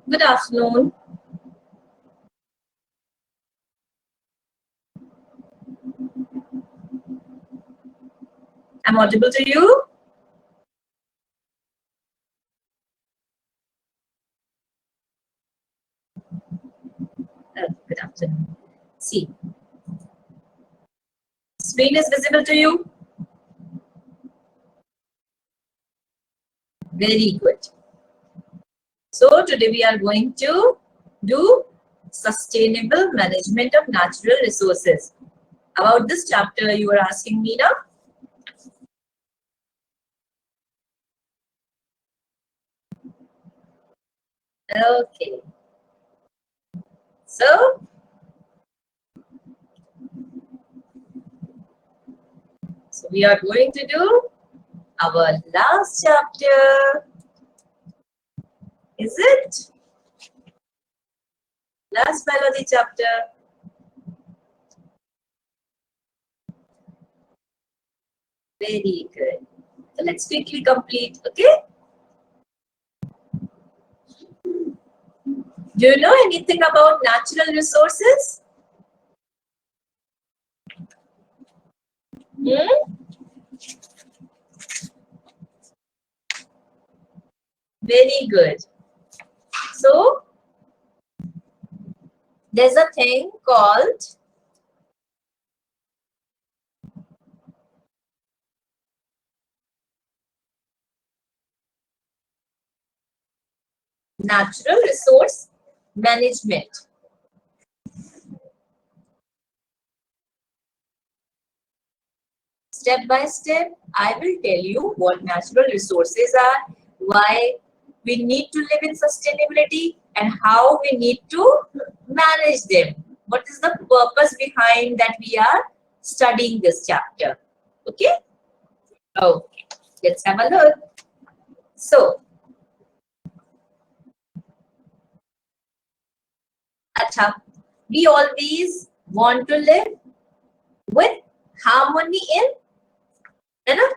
Good afternoon. I'm audible to you? Good afternoon. See, screen is visible to you? Very good. So today we are going to do sustainable management of natural resources. About this chapter you are asking me now? Okay. So we are going to do our last chapter. Is it? Last biology chapter. Very good. So let's quickly complete, okay? Do you know anything about natural resources? Very good. So, there's a thing called natural resource management. Step by step, I will tell you what natural resources are, why we need to live in sustainability, and how we need to manage them. What is the purpose behind that we are studying this chapter? Okay? Okay. Let's have a look. So, acha, we always want to live with harmony in, you know,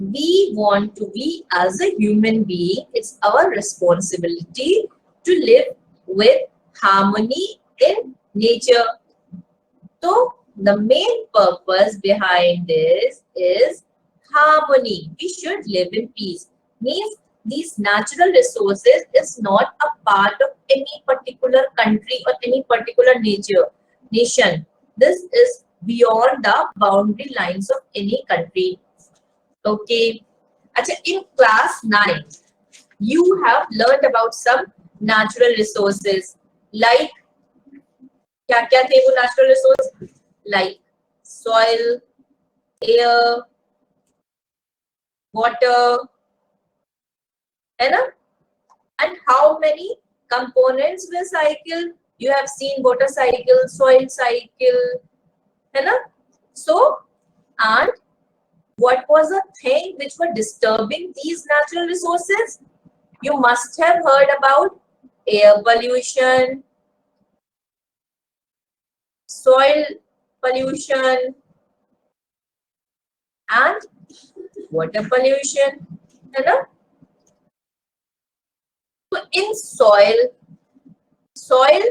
we want to be as a human being, it's our responsibility to live with harmony in nature. So the main purpose behind this is harmony. We should live in peace. Means these natural resources is not a part of any particular country or any particular nation. This is beyond the boundary lines of any country. Okay. Achha, in class 9, you have learned about some natural resources. Like, क्या थे वो natural resources? Like soil, air, water, है ना? And how many components will cycle? You have seen water cycle, soil cycle, है ना? So, and what was the thing which were disturbing these natural resources? You must have heard about air pollution, soil pollution, and water pollution. है ना? So in soil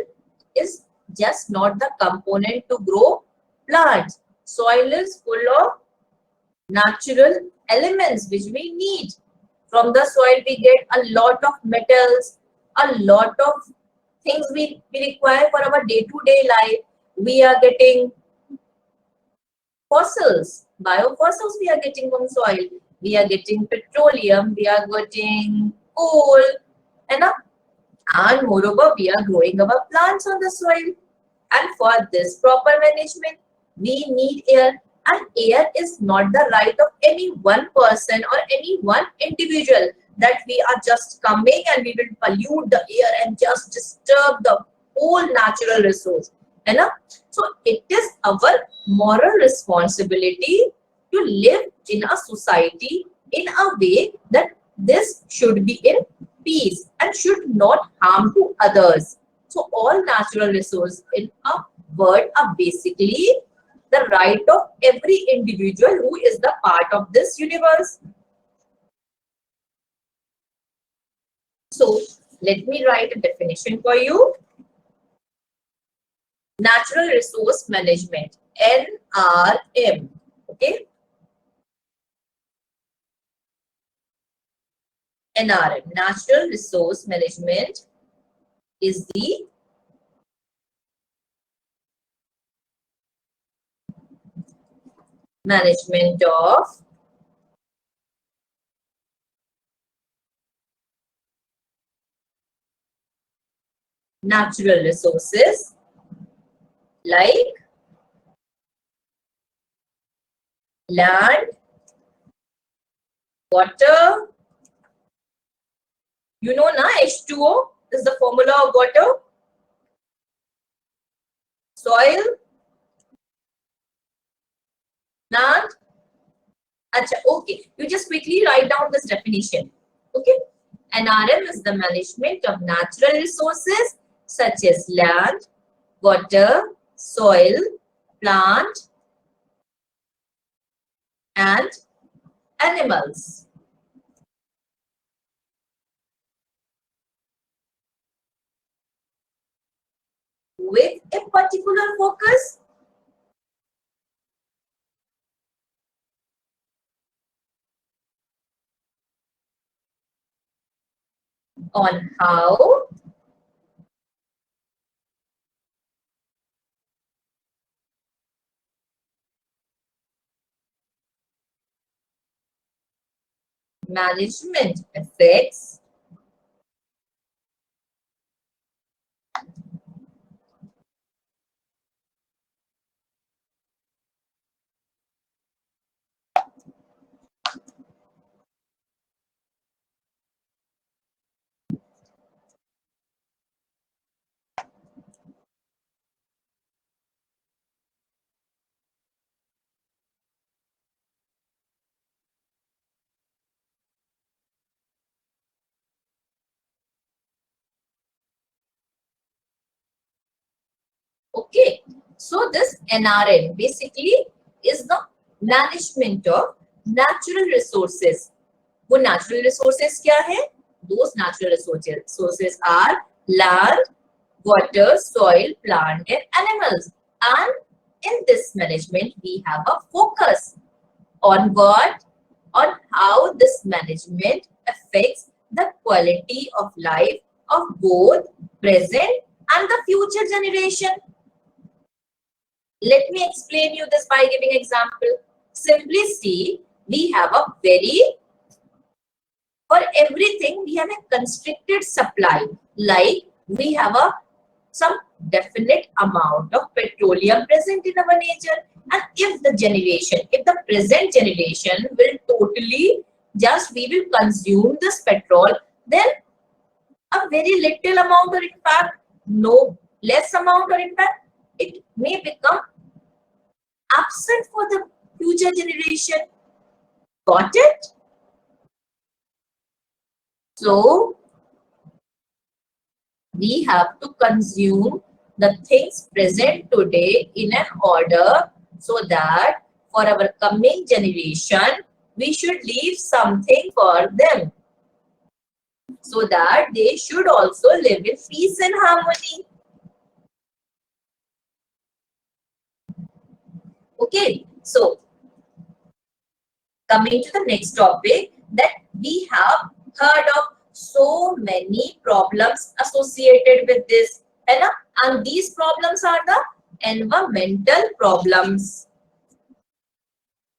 is just not the component to grow plants. Soil is full of natural elements which we need. From the soil we get a lot of metals, a lot of things we require for our day-to-day life. We are getting fossils, biofossils we are getting from soil. We are getting petroleum, we are getting coal, and moreover, we are growing our plants on the soil. And for this proper management, we need air. And air is not the right of any one person or any one individual that we are just coming and we will pollute the air and just disturb the whole natural resource. So it is our moral responsibility to live in a society in a way that this should be in peace and should not harm to others. So all natural resources in a word are basically the right of every individual who is the part of this universe. So Let me write a definition for you. Natural Resource Management, NRM. Okay, NRM, Natural Resource Management, is the management of natural resources like land, water. You know, na, H2O is the formula of water. Soil, land. Acha, okay. You just quickly write down this definition. Okay. NRM is the management of natural resources such as land, water, soil, plant, and animals. With a particular focus on how management affects okay. So this NRN basically is the management of natural resources. वो natural resources क्या है? Those natural resources are land, water, soil, plant, and animals. And in this management, we have a focus on what? On how this management affects the quality of life of both present and the future generation. Let me explain you this by giving example. Simply see, we have a very, for everything, we have a constricted supply. Like we have a some definite amount of petroleum present in our nature. And if the present generation will totally just, we will consume this petrol, then a very little amount, or in fact, no less amount, or in fact, it may become absent for the future generation. Got it? So we have to consume the things present today in an order so that for our coming generation, we should leave something for them so that they should also live in peace and harmony. Okay, so coming to the next topic, that we have heard of so many problems associated with this, and these problems are the environmental problems.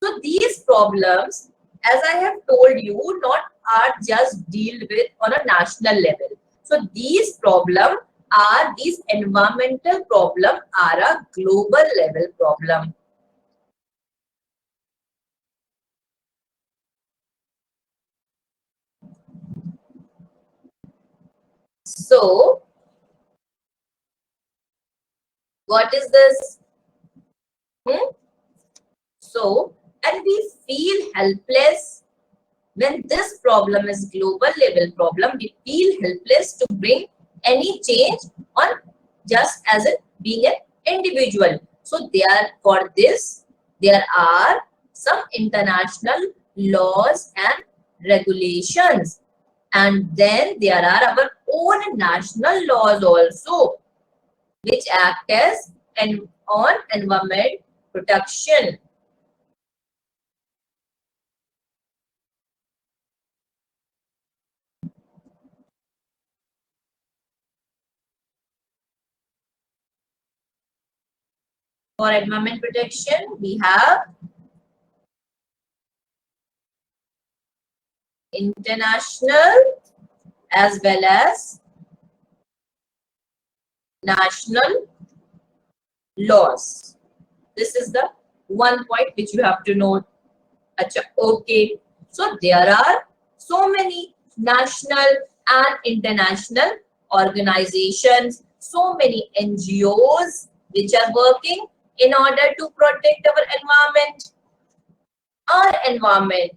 So these problems, as I have told you, not are just dealt with on a national level. So these environmental problem are a global level problem. So what is this? So, and we feel helpless when this problem is global level problem. We feel helpless to bring any change on just as a being an individual. So for this, there are some international laws and regulations, and then there are our own national laws also, which act as on environment protection. For environment protection, we have international as well as national laws. This is the one point which you have to know. Acha, okay. So there are so many national and international organizations, so many NGOs which are working in order to protect our environment. Our environment,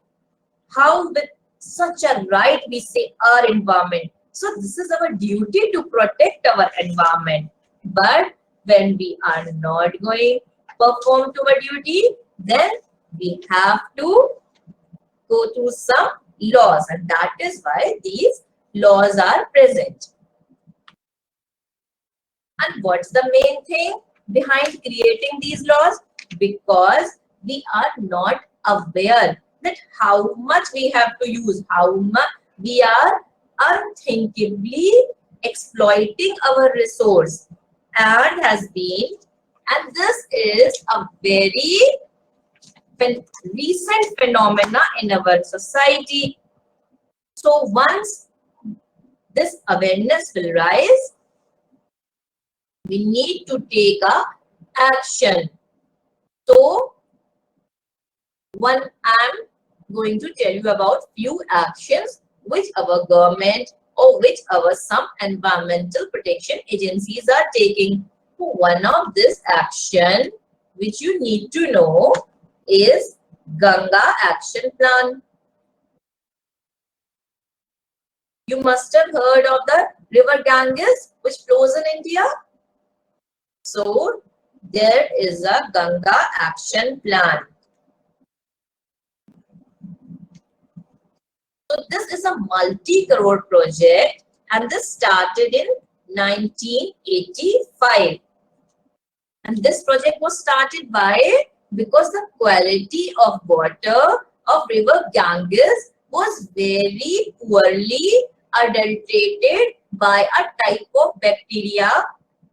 how with such a right we say our environment. So this is our duty to protect our environment. But when we are not going to perform to our duty, then we have to go through some laws, and that is why these laws are present. And what's the main thing behind creating these laws? Because we are not aware that how much we have to use, how much we are unthinkably exploiting our resource, and this is a very recent phenomena in our society. So once this awareness will rise, we need to take a action. So I'm going to tell you about few actions which our government or which our some environmental protection agencies are taking. One of this action which you need to know is Ganga Action Plan. You must have heard of the river Ganges which flows in India. So there is a Ganga Action Plan. So this is a multi-crore project, and this started in 1985. And this project was started because the quality of water of river Ganges was very poorly adulterated by a type of bacteria.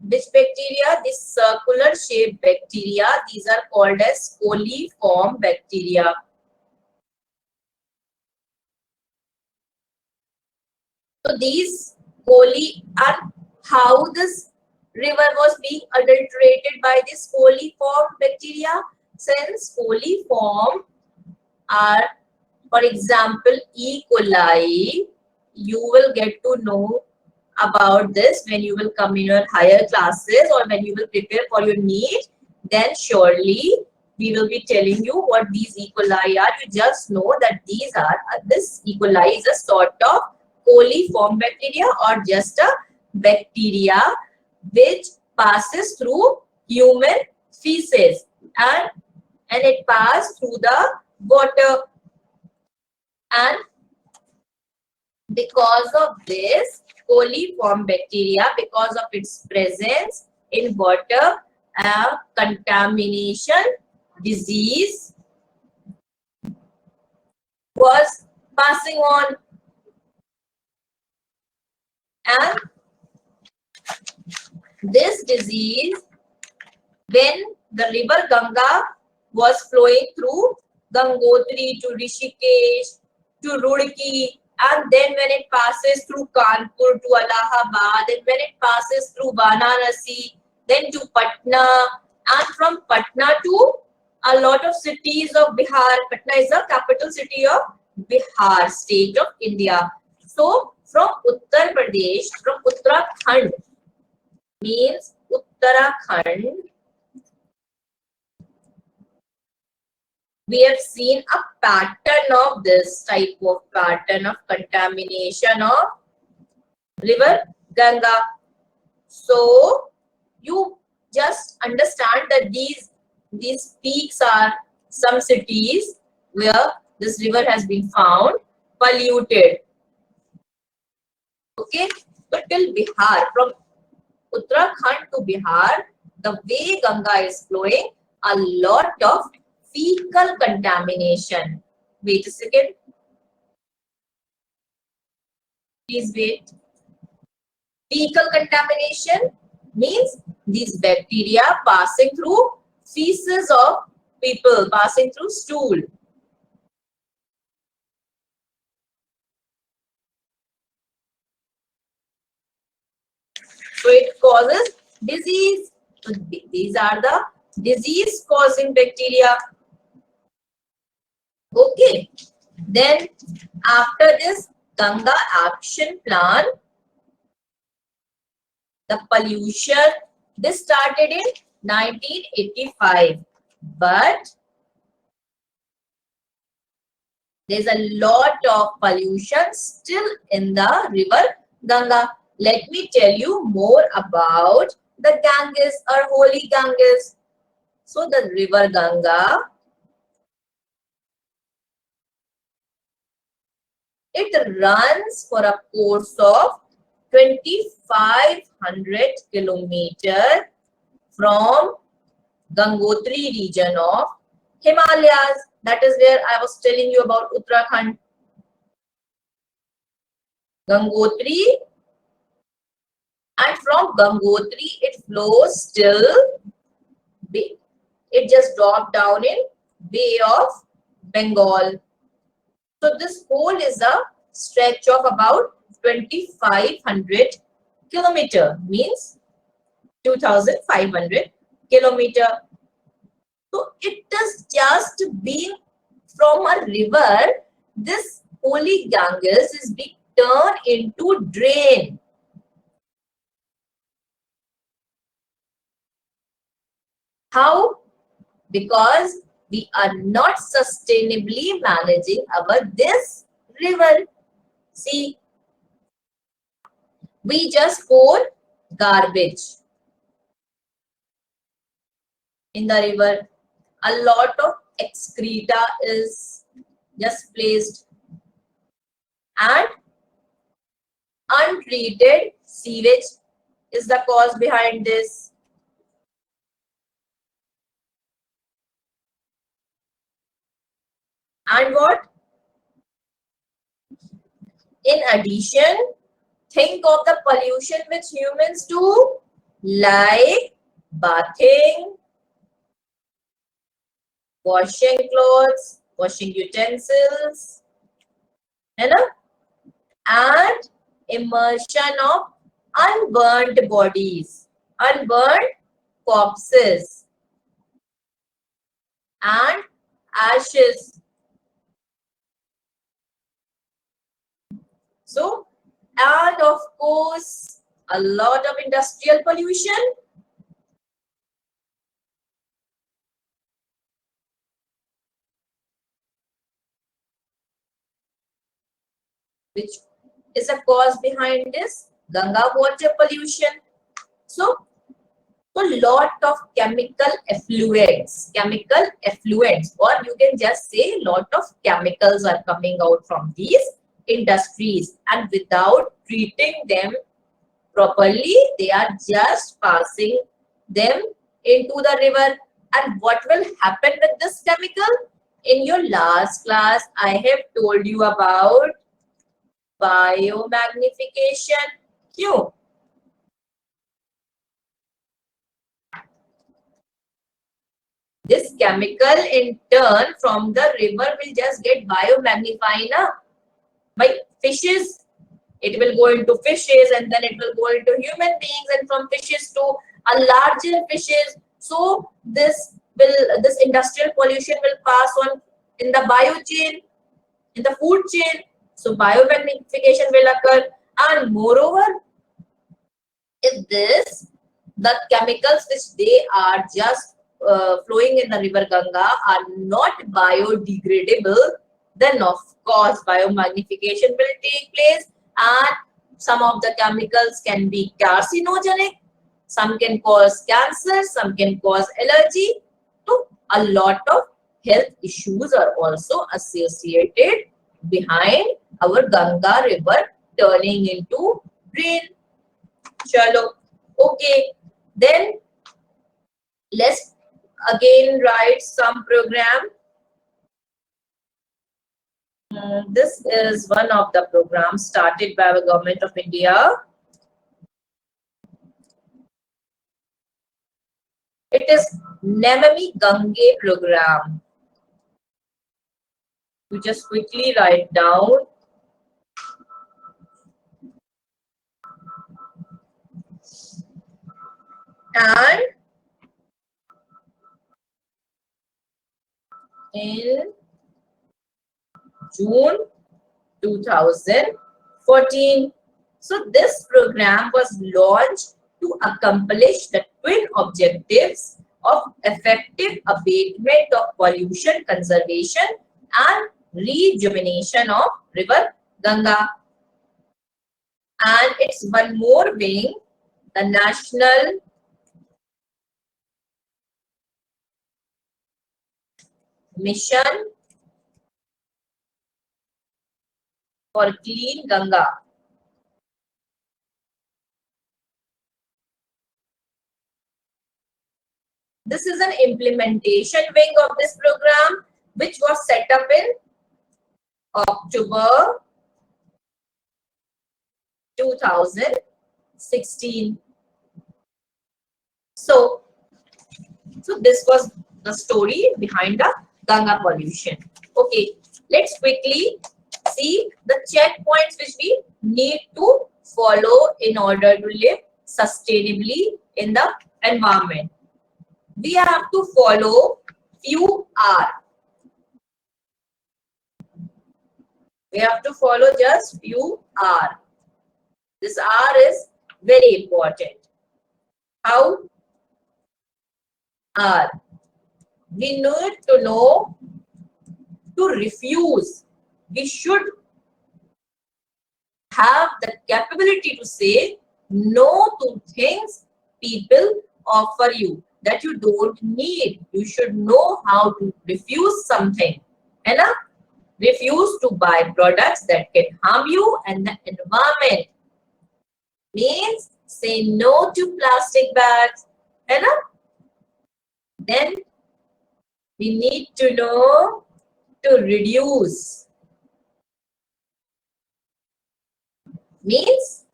Which bacteria? This circular shaped bacteria. These are called as coliform bacteria. So these coli, and how this river was being adulterated by this coliform bacteria? Since coliform are, for example, E. coli, you will get to know about this when you will come in your higher classes or when you will prepare for your NEET. Then surely we will be telling you what these E. coli are. You just know that these are, this E. coli is a sort of coliform bacteria or just a bacteria which passes through human feces, and it passes through the water, and because of this coliform bacteria, because of its presence in water, a contamination disease was passing on, and this disease, when the river Ganga was flowing through Gangotri to Rishikesh to Roorkee, and then when it passes through Kanpur to Allahabad, and when it passes through Varanasi, then to Patna, and from Patna to a lot of cities of Bihar. Patna is the capital city of Bihar state of India. So from Uttar Pradesh, from Uttarakhand, means Uttarakhand, we have seen a pattern of this type of pattern of contamination of river Ganga. So you just understand that these peaks are some cities where this river has been found polluted. Okay. So till Bihar, from Uttarakhand to Bihar, the way Ganga is flowing, a lot of fecal contamination. Wait a second, please wait. Fecal contamination means these bacteria passing through feces of people, passing through stool. So it causes disease. So these are the disease causing bacteria. Okay. Then after this Ganga action plan, the pollution, this started in 1985, but there's a lot of pollution still in the river Ganga. Let me tell you more about the Ganges or holy Ganges. So the river Ganga, it runs for a course of 2500 kilometers from Gangotri region of Himalayas. That is where I was telling you about Uttarakhand. Gangotri, and from Gangotri it flows till it just dropped down in Bay of Bengal. So this whole is a stretch of about 2500 kilometer, means 2500 kilometer. So it is just being from a river, this holy Ganges is being turned into drain. How? Because we are not sustainably managing our this river. See, we just pour garbage in the river. A lot of excreta is just placed, and untreated sewage is the cause behind this. And what? In addition, think of the pollution which humans do, like bathing, washing clothes, washing utensils, you know, and immersion of unburnt bodies, unburnt corpses, and ashes. So, and of course, a lot of industrial pollution, which is a cause behind this Ganga water pollution. So lot of chemical effluents, or you can just say lot of chemicals are coming out from these industries, and without treating them properly, they are just passing them into the river. And what will happen with this chemical? In your last class, I have told you about biomagnification. Q. This chemical in turn from the river will just get biomagnified by fishes. It will go into fishes, and then it will go into human beings, and from fishes to a larger fishes. So this industrial pollution will pass on in the bio chain, in the food chain. So biomagnification will occur, and moreover, if the chemicals which they are just flowing in the river Ganga are not biodegradable, then of course biomagnification will take place, and some of the chemicals can be carcinogenic, some can cause cancer, some can cause allergy. So a lot of health issues are also associated behind our Ganga river turning into drain. Chalo. Okay. Then let's again write some program. This is one of the programs started by the government of India. It is Namami Gange program. You just quickly write down. And in June 2014. So this program was launched to accomplish the twin objectives of effective abatement of pollution, conservation and rejuvenation of river Ganga. And it's one more wing, the National Mission for Clean Ganga. This is an implementation wing of this program, which was set up in October 2016. So this was the story behind the Ganga pollution. Okay, let's quickly see the checkpoints which we need to follow in order to live sustainably in the environment. We have to follow few R. We have to follow just few R. This R is very important. How? R. We need to know to refuse. We should have the capability to say no to things people offer you that you don't need. You should know how to refuse something. And refuse to buy products that can harm you and the environment. Means say no to plastic bags. And then we need to know to reduce. Means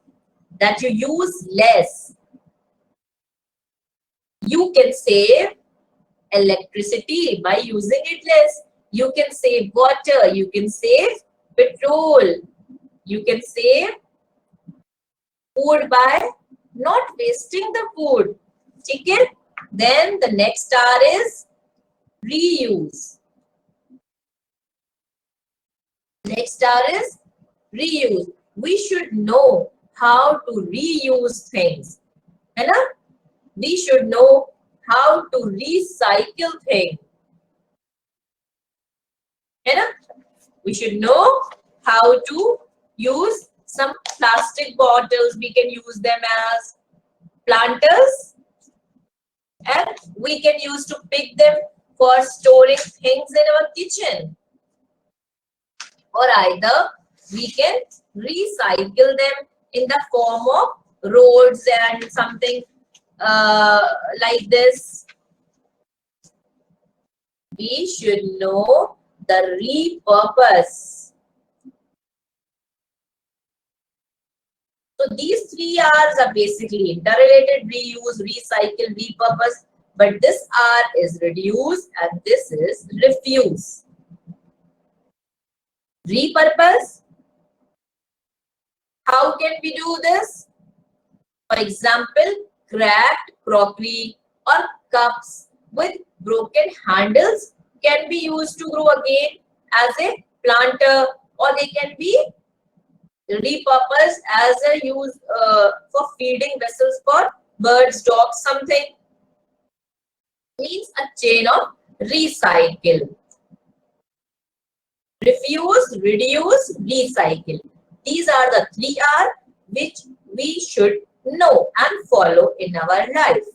that you use less. You can save electricity by using it less. You can save water. You can save petrol. You can save food by not wasting the food. Okay? Then the next R is reuse. Next R is reuse. We should know how to reuse things. And we should know how to recycle things. And we should know how to use some plastic bottles. We can use them as planters. And we can use to pick them for storing things in our kitchen. Or either we can recycle them in the form of roads and something like this. We should know the repurpose. So these three R's are basically interrelated: reuse, recycle, repurpose. But this R is reduce and this is refuse. Repurpose. How can we do this? For example, cracked crockery or cups with broken handles can be used to grow again as a planter, or they can be repurposed as a use for feeding vessels for birds, dogs, something. Means a chain of recycle. Refuse, reduce, recycle. These are the three R which we should know and follow in our life.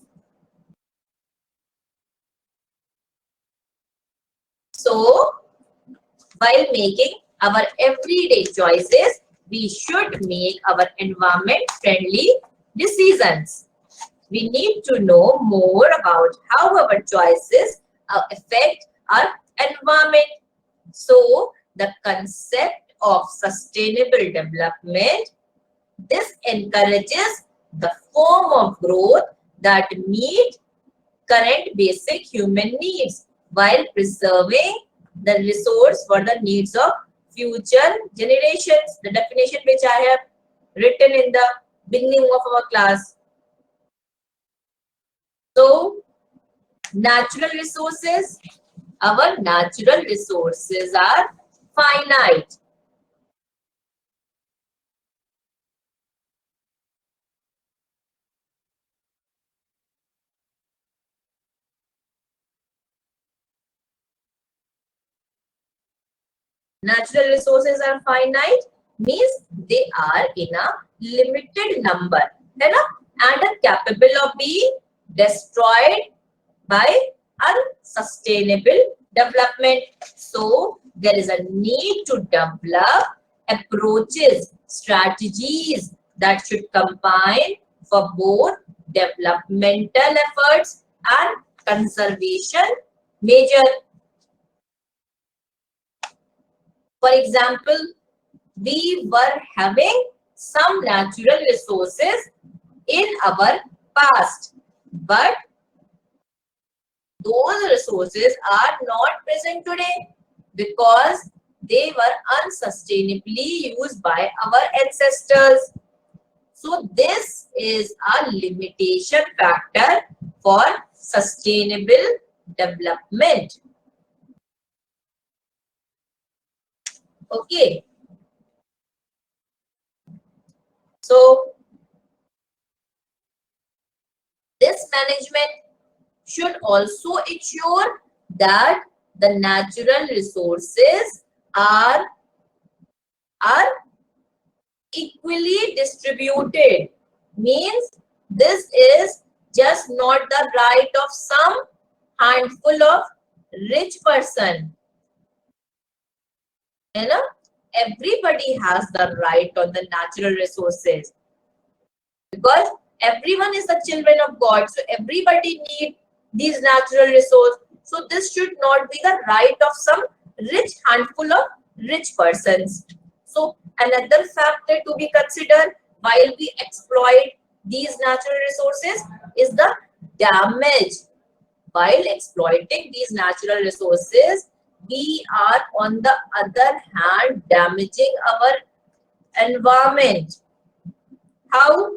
So, while making our everyday choices, we should make our environment friendly decisions. We need to know more about how our choices affect our environment. So, the concept of sustainable development, this encourages the form of growth that meet current basic human needs while preserving the resource for the needs of future generations. The definition which I have written in the beginning of our class. So, natural resources, our natural resources are finite. Natural resources are finite means they are in a limited number, है ना? And are capable of being destroyed by unsustainable development. So there is a need to develop approaches, strategies that should combine for both developmental efforts and conservation measures. For example, we were having some natural resources in our past, but those resources are not present today because they were unsustainably used by our ancestors. So this is a limitation factor for sustainable development. Okay. So this management should also ensure that the natural resources are equally distributed. Means this is just not the right of some handful of rich person. You know, everybody has the right on the natural resources because everyone is the children of God. So everybody need these natural resources. So this should not be the right of some rich handful of rich persons. So another factor to be considered while we exploit these natural resources is the damage. While exploiting these natural resources, we are on the other hand damaging our environment. How?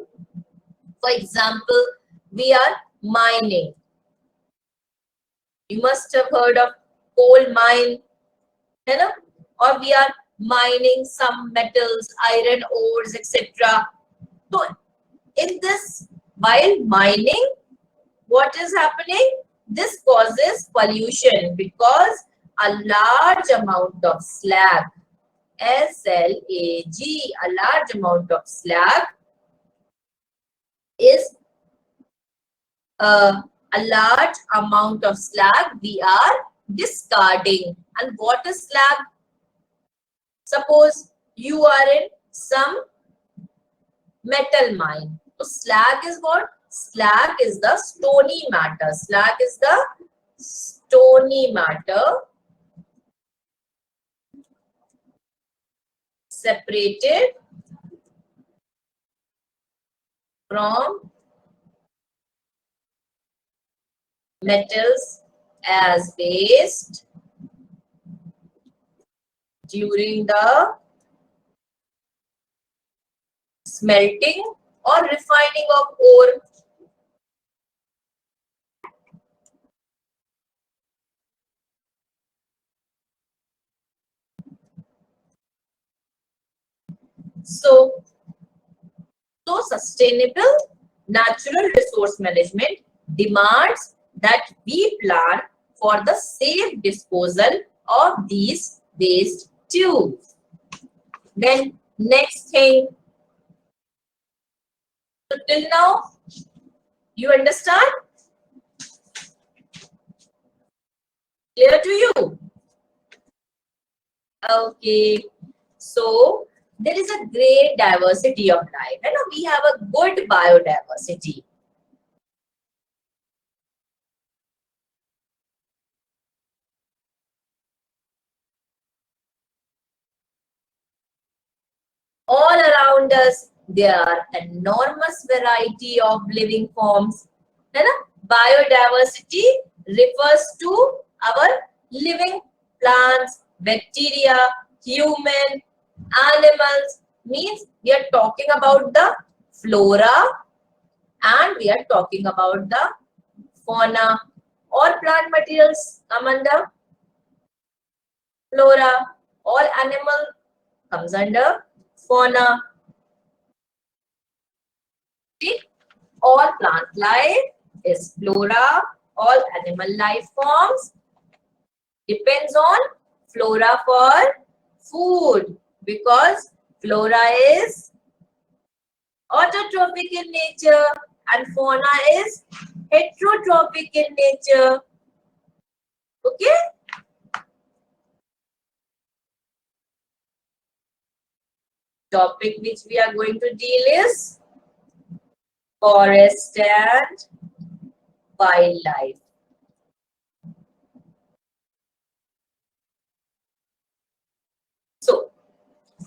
For example, we are mining. You must have heard of coal mine, you know? Or we are mining some metals, iron ores, etc. So in this, while mining, what is happening? This causes pollution because a large amount of slag, SLAG, a large amount of slag is a large amount of slag we are discarding. And what is slag? Suppose you are in some metal mine. So slag is what? Slag is the stony matter. Slag is the stony matter separated from metals as waste during the smelting or refining of ore. So sustainable natural resource management demands that we plan for the safe disposal of these waste tubes. Then next thing, so till now, you understand? Clear to you? Okay. So there is a great diversity of life. You know, we have a good biodiversity. All around us, there are enormous variety of living forms. है ना? Biodiversity refers to our living plants, bacteria, human, animals. Means we are talking about the flora and we are talking about the fauna. All plant materials come under flora. All animal comes under fauna. All plant life is flora. All animal life forms depends on flora for food because flora is autotrophic in nature and fauna is heterotrophic in nature. Okay. Topic which we are going to deal is forest and wildlife. So,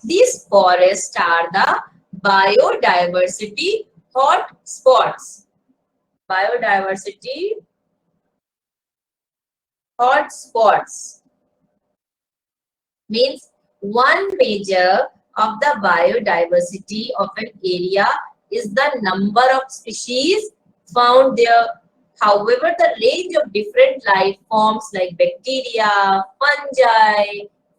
these forests are the biodiversity hot spots. Biodiversity hot spots means one measure of the biodiversity of an area is the number of species found there. However, the range of different life forms like bacteria, fungi,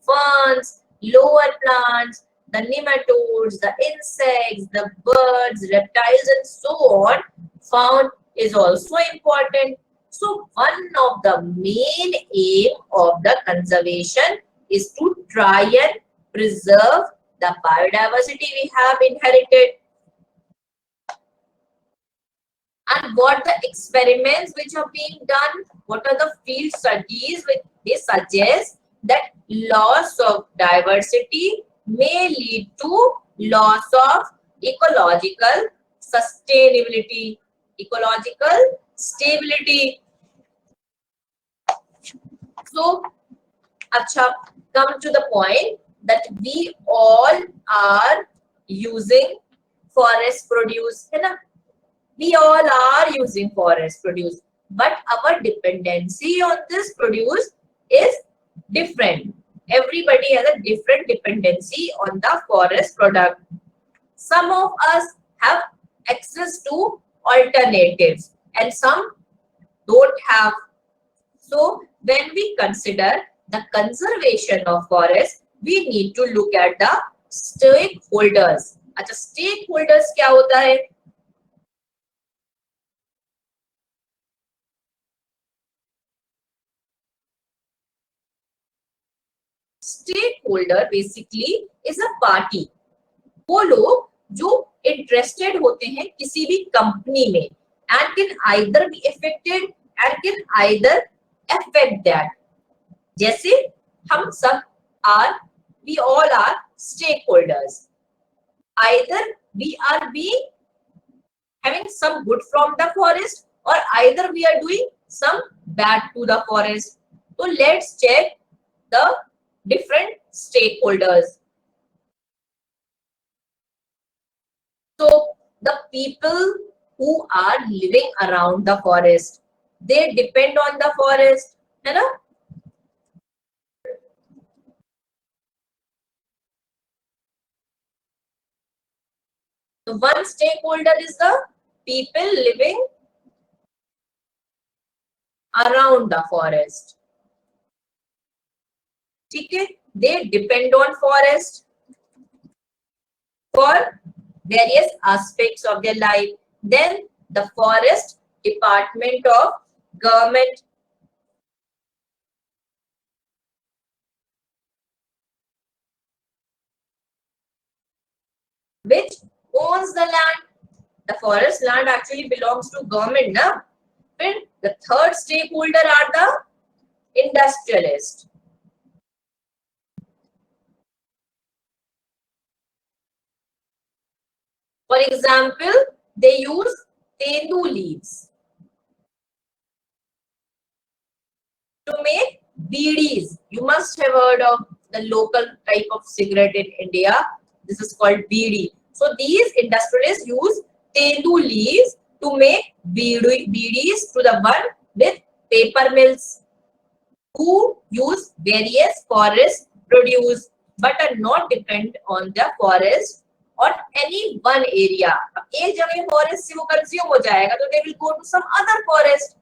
ferns, lower plants, the nematodes, the insects, the birds, reptiles, and so on found is also important. So, one of the main aim of the conservation is to try and preserve the biodiversity we have inherited. And what the experiments which are being done, what are the field studies which they suggest that loss of diversity may lead to loss of ecological sustainability, ecological stability. So, acha, come to the point that we all are using forest produce, है ना? We all are using forest produce, but our dependency on this produce is different. Everybody has a different dependency on the forest product. Some of us have access to alternatives and some don't have. So when we consider the conservation of forest, we need to look at the stakeholders. अच्छा, stakeholders क्या होता है? Stakeholder basically is a party. वो लोग जो interested होते हैं किसी भी कंपनी में and can either be affected and can either affect that. जैसे हम सब are, we all are stakeholders. Either we are being having some good from the forest or either we are doing some bad to the forest. So let's check the different stakeholders. So the people who are living around the forest, they depend on the forest, है ना? So one stakeholder is the people living around the forest. ठीक है? They depend on forest for various aspects of their life. Then the forest department of government, which owns the land. The forest land actually belongs to government, na? Then the third stakeholder are the industrialists. For example, they use tendu leaves to make BDs. You must have heard of the local type of cigarette in India. This is called BD. So these industrialists use tendu leaves to make BDs to the one with paper mills, who use various forest produce but are not dependent on the forest or any one area. अब एक जगह forest से वो consume हो जाएगा तो they will go to some other forest.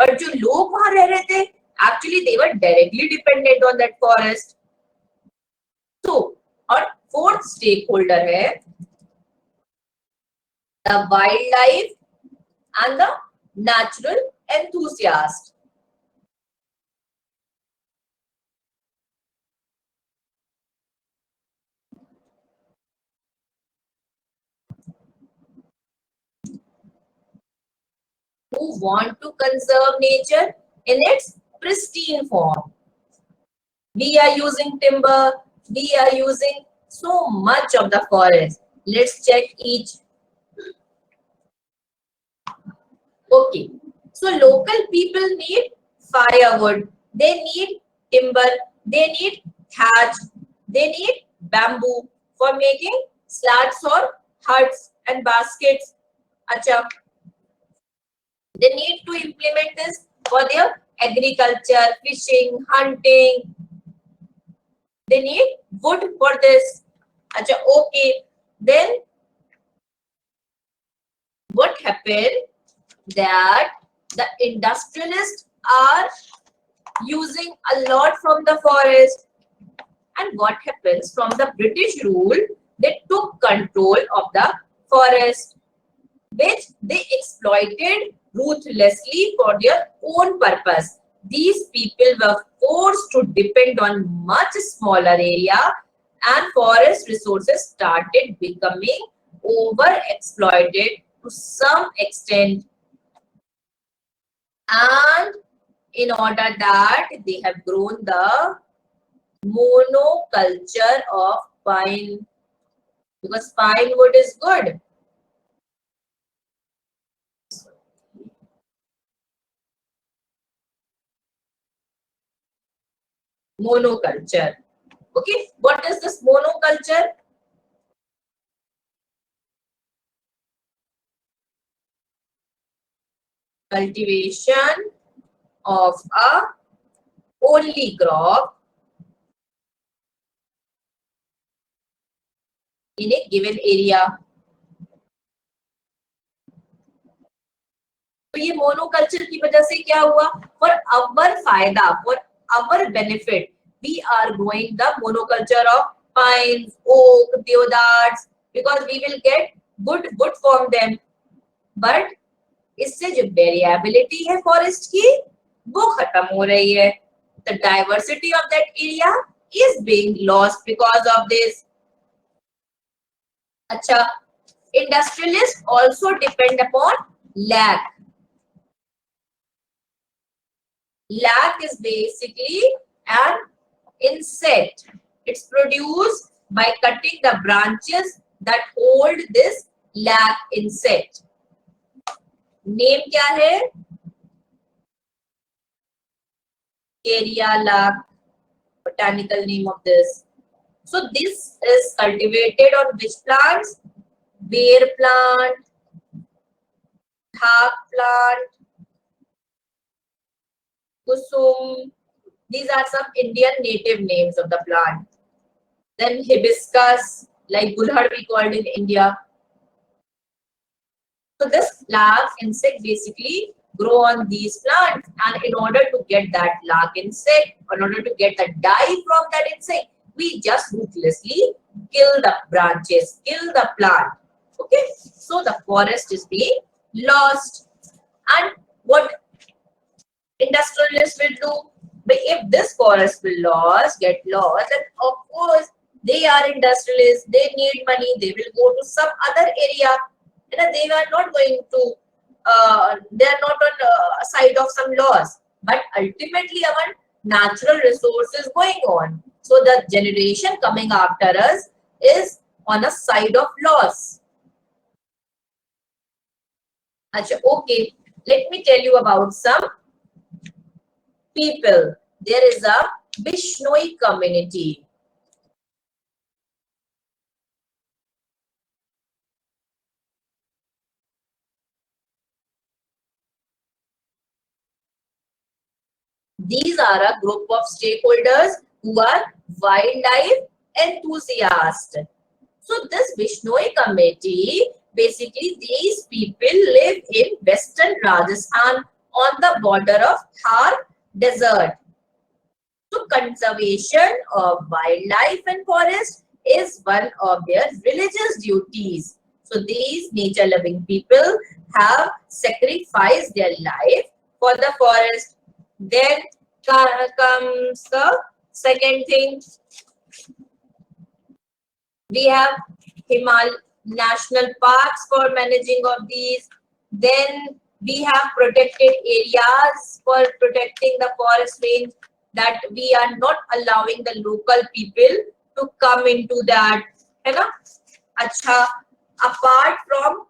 और जो लोग वहां रह रहे थे, actually they were directly dependent on that forest. So, और fourth stakeholder है the wildlife and the natural enthusiast. Who want to conserve nature in its pristine form. We are using timber, we are using so much of the forest. Let's check each. Okay, so local people need firewood, they need timber, they need thatch, they need bamboo for making slats or huts and baskets. Acha, they need to implement this for their agriculture, fishing, hunting. They need wood for this. Acha, okay. Then what happened that the industrialists are using a lot from the forest. And what happens from the British rule, they took control of the forest, which they exploited ruthlessly for their own purpose. These people were forced to depend on much smaller area and forest resources started becoming overexploited to some extent. And in order that they have grown the monoculture of pine, because pine wood is good. Monoculture. Okay, what is this monoculture? Cultivation of a only crop in a given area. तो ये monoculture की वजह से क्या हुआ? For our फायदा, for our benefit, we are growing the monoculture of pines, oak, deodars, because we will get good wood from them. But इससे जो वेरिएबिलिटी है फॉरेस्ट की, वो खत्म हो रही है. The diversity of that area is being lost because of this. अच्छा, industrialist also depend upon lac. Lac is basically an insect. It's produced by cutting the branches that hold this lac insect. Name क्या है? Caria lac, botanical name of this. So this is cultivated on which plants? Bear plant, thak plant, kusum. These are some Indian native names of the plant. Then hibiscus, like gulhad we called in India. So this lark insect basically grow on these plants, and in order to get that lark insect, in order to get the dye from that insect, we just ruthlessly kill the branches, kill the plant. Okay, so the forest is being lost. And what industrialists will do? But if this forest will get lost, then of course they are industrialists, they need money, they will go to some other area. And they are not going to, they are not on the side of some loss. But ultimately our natural resource is going on. So the generation coming after us is on a side of loss. Acha, okay, let me tell you about some people. There is a Bishnoi community. These are a group of stakeholders who are wildlife enthusiasts. So this Bishnoi committee, basically these people live in western Rajasthan on the border of Thar desert. So conservation of wildlife and forest is one of their religious duties. So these nature loving people have sacrificed their life for the forest. Then comes the second thing. We have Himal national parks for managing of these. Then we have protected areas for protecting the forest range, that we are not allowing the local people to come into that. है ना? अच्छा, apart from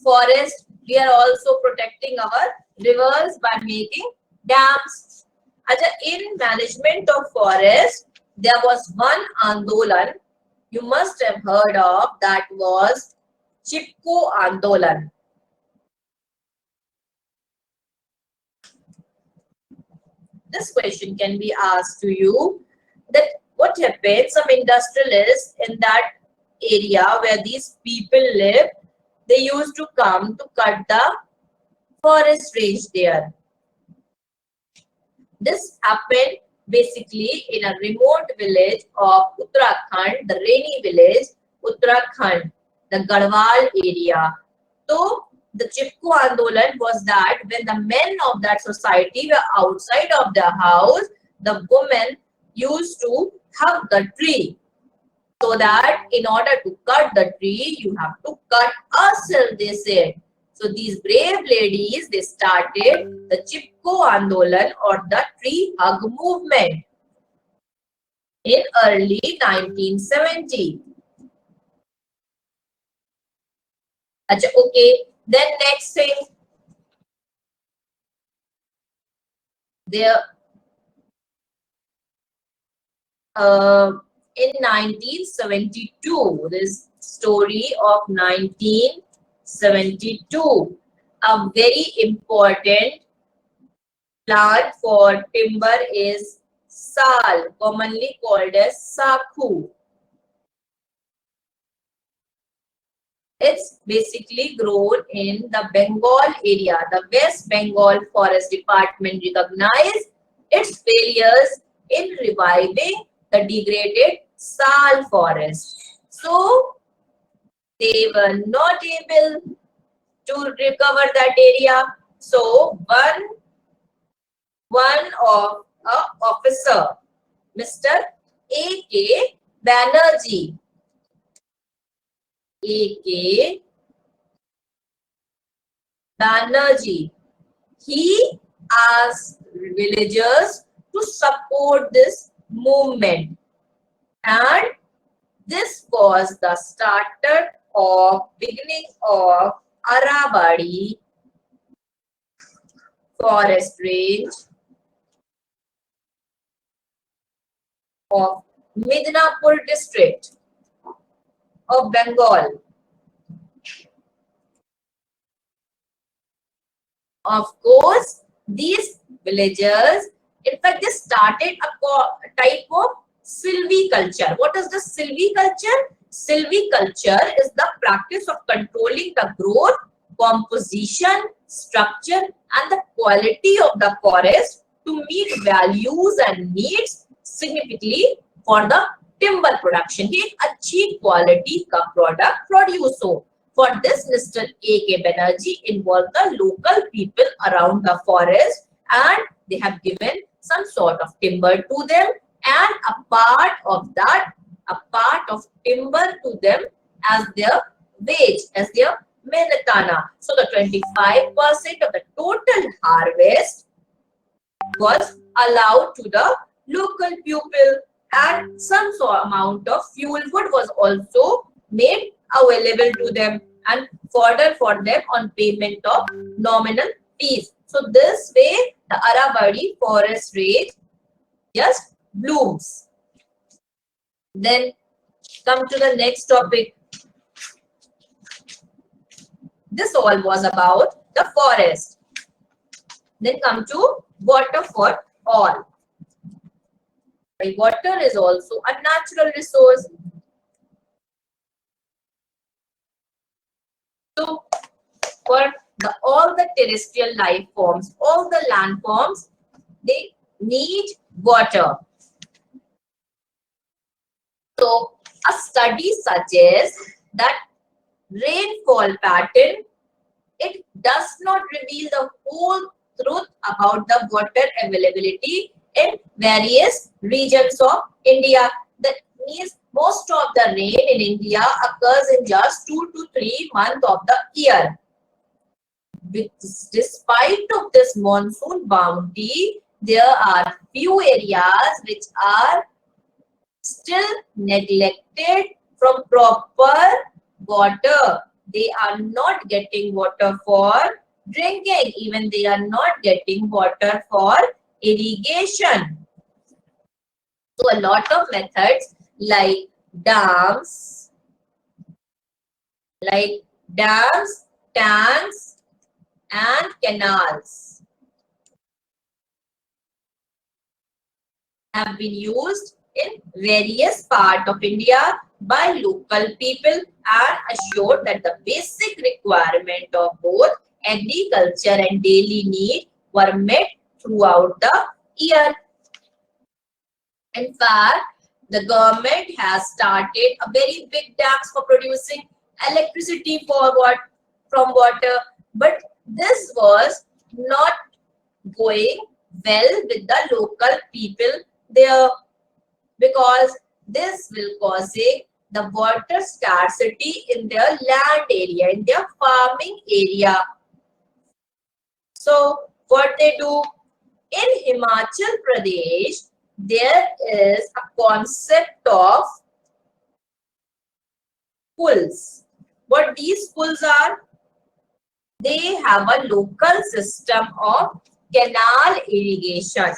forest, we are also protecting our rivers by making dams. Acha, in management of forest, there was one Andolan you must have heard of, that was Chipko Andolan. This question can be asked to you, that what happened, some industrialists in that area where these people live, they used to come to cut the forest range there. This happened basically in a remote village of Uttarakhand, the rainy village, Uttarakhand, the Garhwal area. So the Chipko Andolan was that when the men of that society were outside of their house, the women used to hug the tree. So that in order to cut the tree, you have to cut ourselves, they said. So these brave ladies, they started the Chipko Andolan or the tree hug movement in early 1970. Achha, okay. Then next thing, there in 1972, this story of 1972, a very important plant for timber is sal, commonly called as sakhu. It's basically grown in the Bengal area. The West Bengal Forest Department recognized its failures in reviving the degraded sal forest. So they were not able to recover that area. So one of a officer, Mr. A.K. Banerjee, A.K. Banerjee, he asked villagers to support this movement, and this was the starter of beginning of Arabadi forest range of Midnapur district of Bengal. Of course, these villagers, in fact, they started a type of silviculture. What is the silviculture? Silviculture is the practice of controlling the growth, composition, structure, and the quality of the forest to meet values and needs significantly for the timber production. कि एक अच्छी quality का product produce हो. For this, Mr. A.K. Banerjee involved the local people around the forest, and they have given some sort of timber to them, and a part of that, a part of timber to them as their wage, as their mehnatana. So the 25% of the total harvest was allowed to the local people, and some sort amount of fuel wood was also made available to them. and fodder for them on payment of nominal fees. So this way the Aravalli forest range just blooms. Then come to the next topic. This all was about the forest. Then come to water for all. Water is also a natural resource. So for all the terrestrial life forms, all the land forms, they need water. So a study suggests that rainfall pattern, it does not reveal the whole truth about the water availability in various regions of India. That means most of the rain in India occurs in just 2 to 3 months of the year. Despite of this monsoon bounty, there are few areas which are still neglected from proper water. They are not getting water for drinking. Even they are not getting water for irrigation. So a lot of methods like dams, tanks, and canals have been used in various parts of India by local people and assured that the basic requirement of both agriculture and daily need were met throughout the year. In fact, the government has started a very big dams for producing electricity from water, but this was not going well with the local people there, because this will cause the water scarcity in their land area, in their farming area. So what they do in Himachal Pradesh, there is a concept of pools. What these pools are? They have a local system of canal irrigation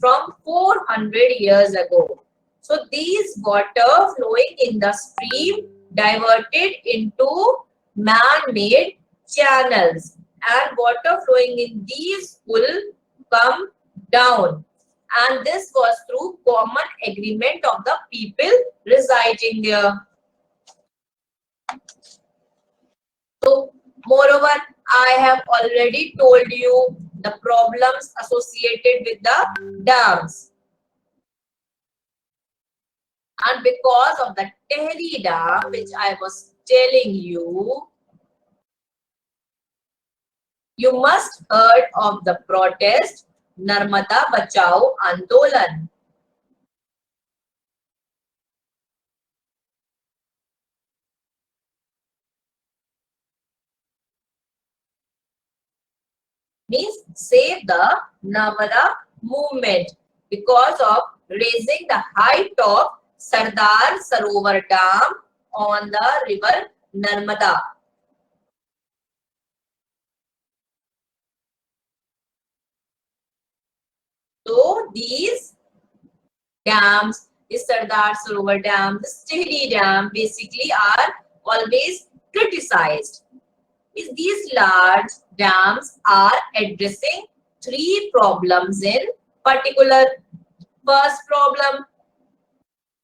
from 400 years ago. So these water flowing in the stream diverted into man-made channels, and water flowing in these will come down, and this was through common agreement of the people residing there. So moreover, I have already told you the problems associated with the dams. And because of the Tehri Dam, which I was telling you, you must heard of the protest Narmada Bachao Andolan. Means save the Narmada movement because of raising the height of Sardar Sarovar Dam on the river Narmada. So these dams, the Sardar Sarovar Dam, the Stehri Dam basically are always criticized. These large dams are addressing three problems in particular. First problem,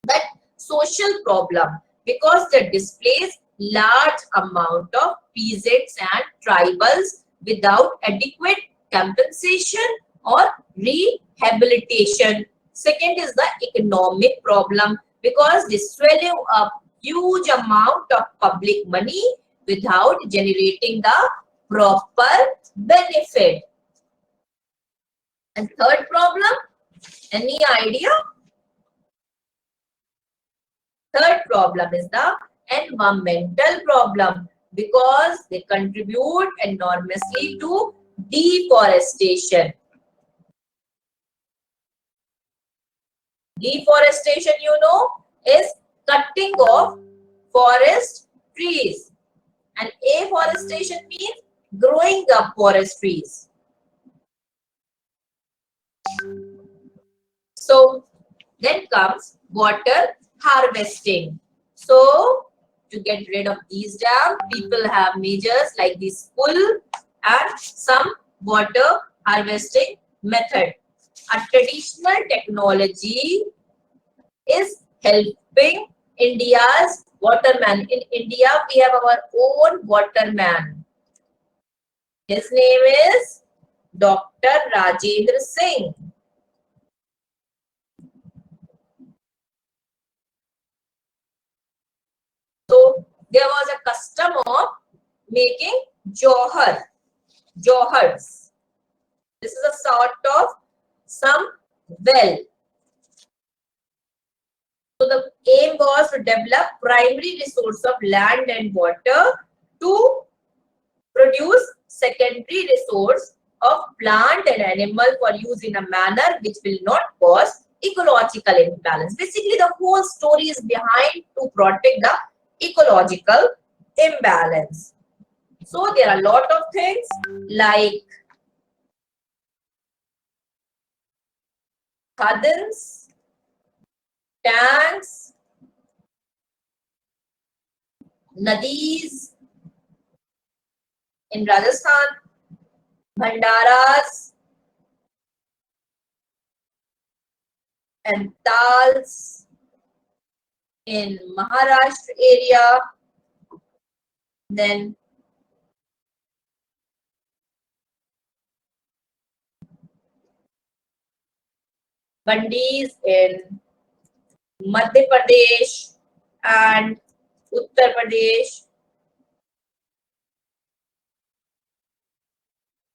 that social problem, because they displace large amount of peasants and tribals without adequate compensation or rehabilitation. Second is the economic problem, because they swallow up huge amount of public money without generating the proper benefit. And third problem, any idea? Third problem is the environmental problem, because they contribute enormously to deforestation. Deforestation, you know, is cutting off forest trees. And afforestation means growing up forest trees. So then comes water harvesting. So to get rid of these dams, people have measures like this pull and some water harvesting method. A traditional technology is helping India's waterman. In India, we have our own waterman. His name is Dr. Rajendra Singh. So there was a custom of making johars. This is a sort of some well. So the aim was to develop primary resource of land and water to produce secondary resource of plant and animal for use in a manner which will not cause ecological imbalance. Basically, the whole story is behind to protect the ecological imbalance. So there are a lot of things like khadans, tanks, nadis in Rajasthan, bhandaras and tals in Maharashtra area, then bandis in Madhya Pradesh and Uttar Pradesh,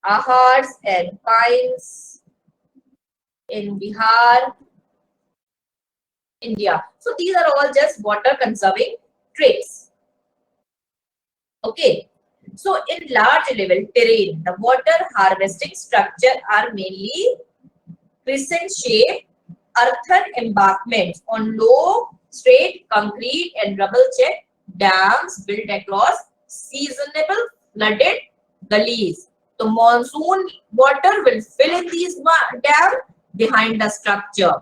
ahars and pines in Bihar, India. So these are all just water conserving traits. Okay. So in large level terrain, the water harvesting structure are mainly crescent shaped earthen embankments on low, straight concrete and rubble checked dams built across seasonable flooded gullies. The monsoon water will fill in these dams behind the structure,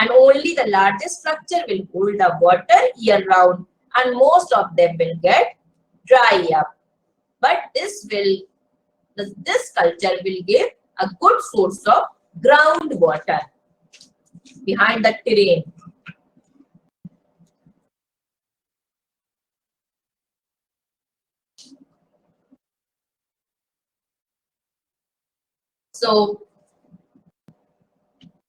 and only the largest structure will hold the water year round, and most of them will get dry up. But this culture will give a good source of groundwater behind the terrain. So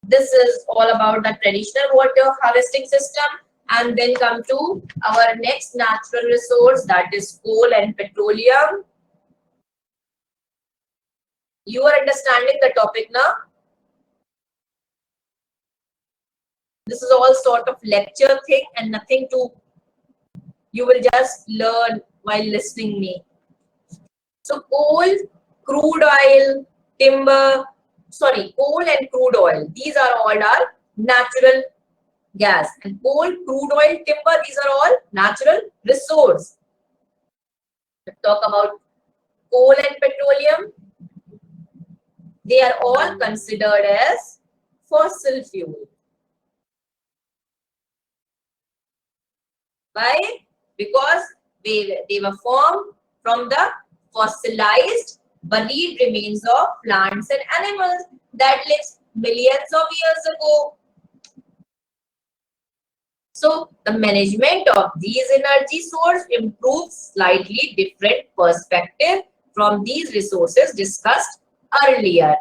this is all about the traditional water harvesting system, and then come to our next natural resource, that is coal and petroleum. You are understanding the topic now? This is all sort of lecture thing and nothing to, you will just learn while listening me. So coal, crude oil, timber, coal and crude oil, these are all our natural gas. And coal, crude oil, timber, these are all natural resource. Let's talk about coal and petroleum. They are all considered as fossil fuel. Why? Because they were formed from the fossilized buried remains of plants and animals that lived millions of years ago. So the management of these energy sources improves slightly different perspective from these resources discussed earlier.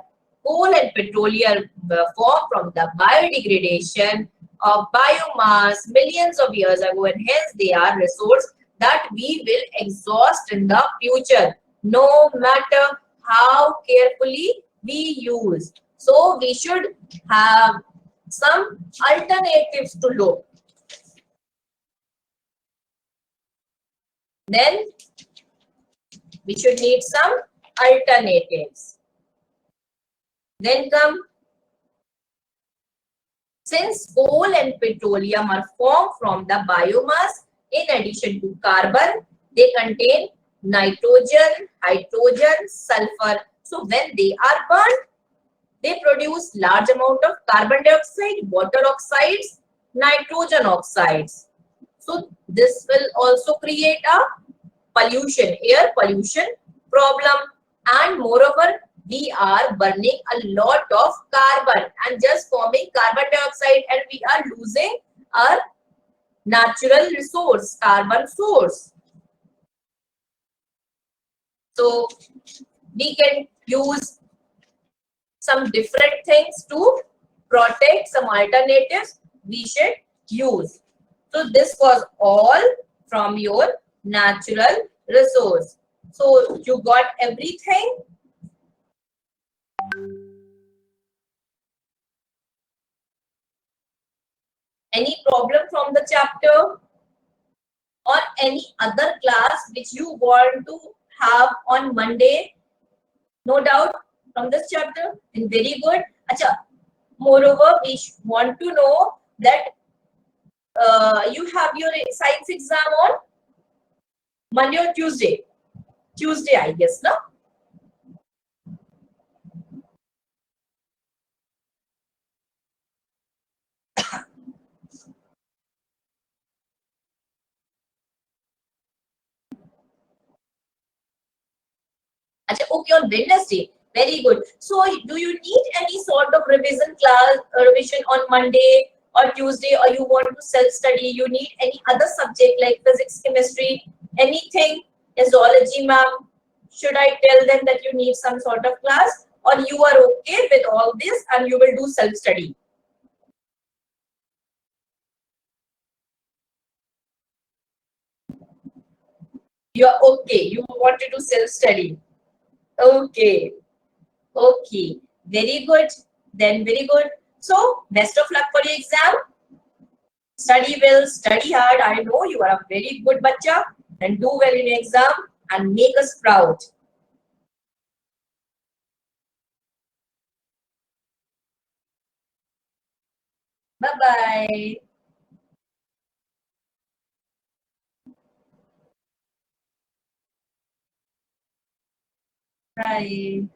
Coal and petroleum were formed from the biodegradation of biomass millions of years ago, and hence they are resources that we will exhaust in the future, no matter how carefully we use. So we should have some alternatives to look. Then we should need some alternatives. Then come, since coal and petroleum are formed from the biomass, in addition to carbon, They contain nitrogen, hydrogen, sulfur. So when they are burned, they produce large amount of carbon dioxide, water oxides, nitrogen oxides. So this will also create a pollution, air pollution problem. And moreover, we are burning a lot of carbon and just forming carbon dioxide, and we are losing our natural resource, carbon source. So we can use some different things to protect, some alternatives we should use. So this was all from your natural resource. So you got everything. Any problem from the chapter or any other class which you want to have on Monday? No doubt from this chapter. And very good. Acha, moreover, we want to know that you have your science exam on Monday or Tuesday? Tuesday, I guess, no? Acha, okay, on Wednesday. Very good. So, do you need any sort of revision class, revision on Monday or Tuesday, or you want to self-study? You need any other subject like physics, chemistry, anything, zoology, ma'am? Should I tell them that you need some sort of class, or you are okay with all this and you will do self-study? You are okay. You want to do self-study. Okay. Okay. Very good. Then very good. So, best of luck for your exam. Study well, study hard. I know you are a very good bacha, and do well in your exam and make us proud. Bye bye. Bye.